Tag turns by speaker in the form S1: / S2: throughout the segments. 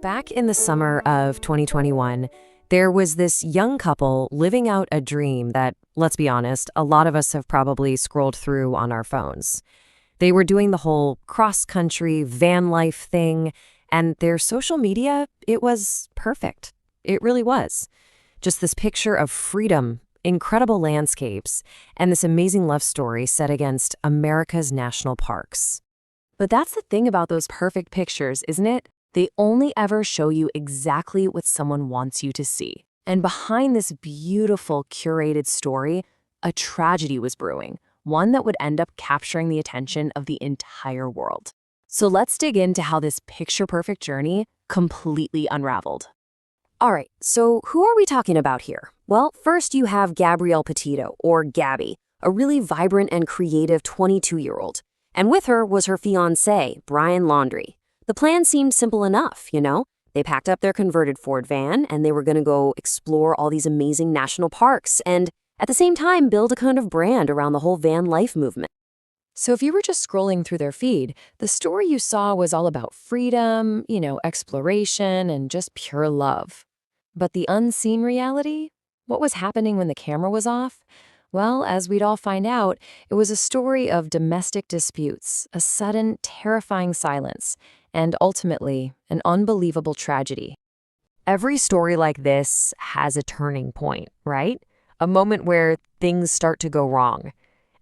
S1: Back in the summer of 2021, there was this young couple living out a dream that, let's be honest, a lot of us have probably scrolled through on our phones. They were doing the whole cross-country van life thing, and their social media, it was perfect. It really was. Just this picture of freedom, incredible landscapes, and this amazing love story set against America's national parks. But that's the thing about those perfect pictures, isn't it? They only ever show you exactly what someone wants you to see. And behind this beautiful, curated story, a tragedy was brewing, one that would end up capturing the attention of the entire world. So let's dig into how this picture-perfect journey completely unraveled. All right, so who are we talking about here? Well, first you have Gabrielle Petito, or Gabby, a really vibrant and creative 22-year-old. And with her was her fiancé, Brian Laundrie. The plan seemed simple enough, They packed up their converted Ford van and they were going to go explore all these amazing national parks and, at the same time, build a kind of brand around the whole van life movement. So if you were just scrolling through their feed, the story you saw was all about freedom, exploration, and just pure love. But the unseen reality? What was happening when the camera was off? Well, as we'd all find out, it was a story of domestic disputes, a sudden, terrifying silence, and ultimately, an unbelievable tragedy. Every story like this has a turning point, right? A moment where things start to go wrong.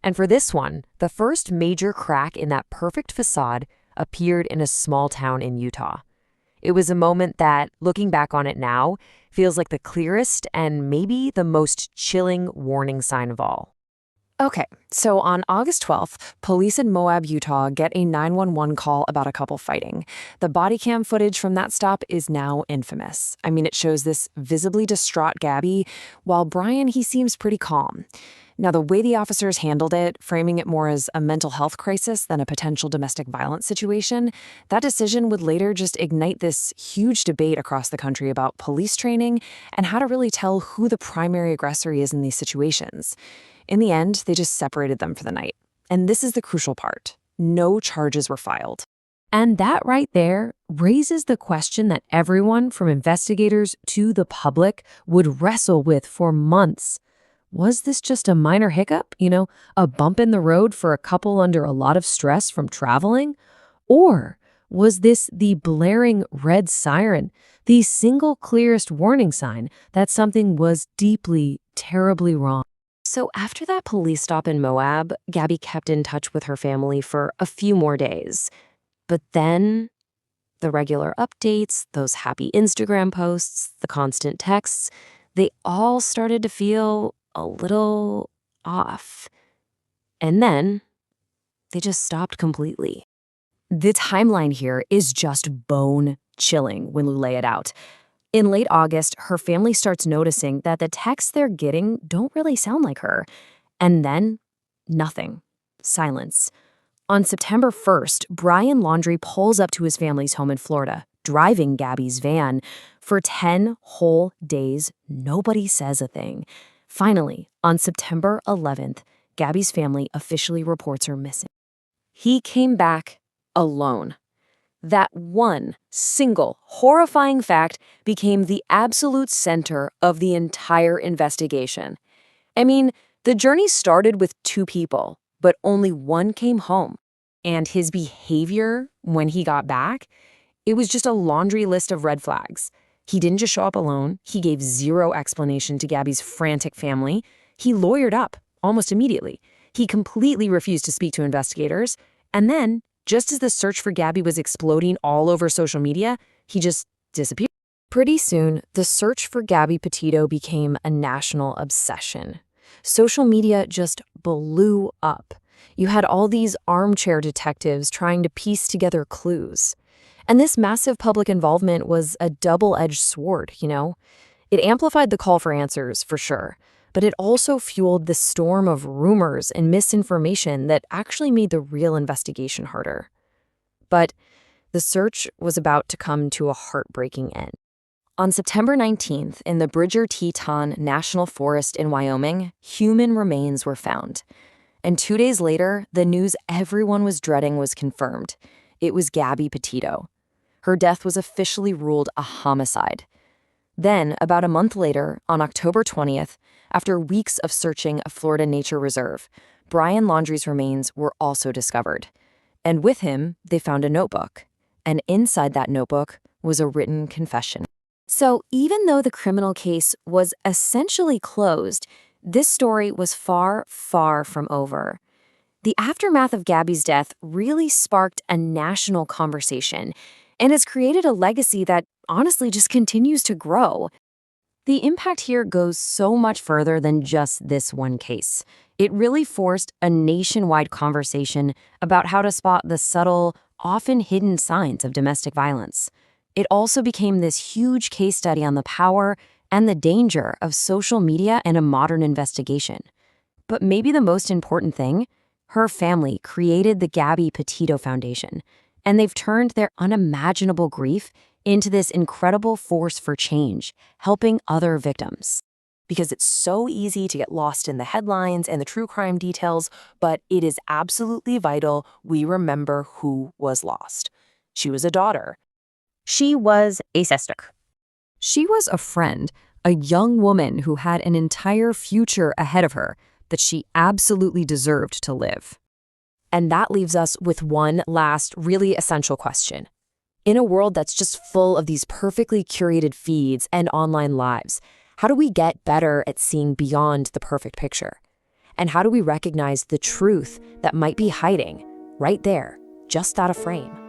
S1: And for this one, the first major crack in that perfect facade appeared in a small town in Utah. It was a moment that, looking back on it now, feels like the clearest and maybe the most chilling warning sign of all. Okay, so on August 12th, police in Moab, Utah get a 911 call about a couple fighting. The body cam footage from that stop is now infamous. It shows this visibly distraught Gabby, while Brian, he seems pretty calm. Now, the way the officers handled it, framing it more as a mental health crisis than a potential domestic violence situation, that decision would later just ignite this huge debate across the country about police training and how to really tell who the primary aggressor is in these situations. In the end, they just separated them for the night. And this is the crucial part. No charges were filed. And that right there raises the question that everyone from investigators to the public would wrestle with for months. Was this just a minor hiccup, a bump in the road for a couple under a lot of stress from traveling? Or was this the blaring red siren, the single clearest warning sign that something was deeply, terribly wrong? So after that police stop in Moab, Gabby kept in touch with her family for a few more days. But then the regular updates, those happy Instagram posts, the constant texts, they all started to feel a little off. And then they just stopped completely. The timeline here is just bone-chilling when you lay it out. In late August, her family starts noticing that the texts they're getting don't really sound like her. And then, nothing. Silence. On September 1st, Brian Laundrie pulls up to his family's home in Florida, driving Gabby's van. For 10 whole days, nobody says a thing. Finally, on September 11th, Gabby's family officially reports her missing. He came back alone. That one single horrifying fact became the absolute center of the entire investigation. The journey started with 2 people, but only one came home. And his behavior when he got back, it was just a laundry list of red flags. He didn't just show up alone. He gave zero explanation to Gabby's frantic family. He lawyered up almost immediately. He completely refused to speak to investigators. And then, just as the search for Gabby was exploding all over social media, he just disappeared. Pretty soon, the search for GabbyPetito became a national obsession. Social media just blew up. You had all these armchair detectives trying to piece together clues. And this massive public involvement was a double-edged sword, It amplified the call for answers, for sure, but it also fueled the storm of rumors and misinformation that actually made the real investigation harder. But the search was about to come to a heartbreaking end. On September 19th, in the Bridger-Teton National Forest in Wyoming, human remains were found. And 2 days later, the news everyone was dreading was confirmed. It was Gabby Petito. Her death was officially ruled a homicide. Then, about a month later, on October 20th, after weeks of searching a Florida nature reserve, Brian Laundrie's remains were also discovered. And with him, they found a notebook. And inside that notebook was a written confession. So even though the criminal case was essentially closed, this story was far, far from over. The aftermath of Gabby's death really sparked a national conversation and has created a legacy that honestly just continues to grow. The impact here goes so much further than just this one case. It really forced a nationwide conversation about how to spot the subtle, often hidden signs of domestic violence. It also became this huge case study on the power and the danger of social media and a modern investigation. But maybe the most important thing, her family created the GabbyPetito Foundation, and they've turned their unimaginable grief into this incredible force for change, helping other victims. Because it's so easy to get lost in the headlines and the true crime details, but it is absolutely vital we remember who was lost. She was a daughter.
S2: She was a sister.
S1: She was a friend, a young woman who had an entire future ahead of her that she absolutely deserved to live. And that leaves us with one last really essential question. In a world that's just full of these perfectly curated feeds and online lives, how do we get better at seeing beyond the perfect picture? And how do we recognize the truth that might be hiding right there, just out of frame?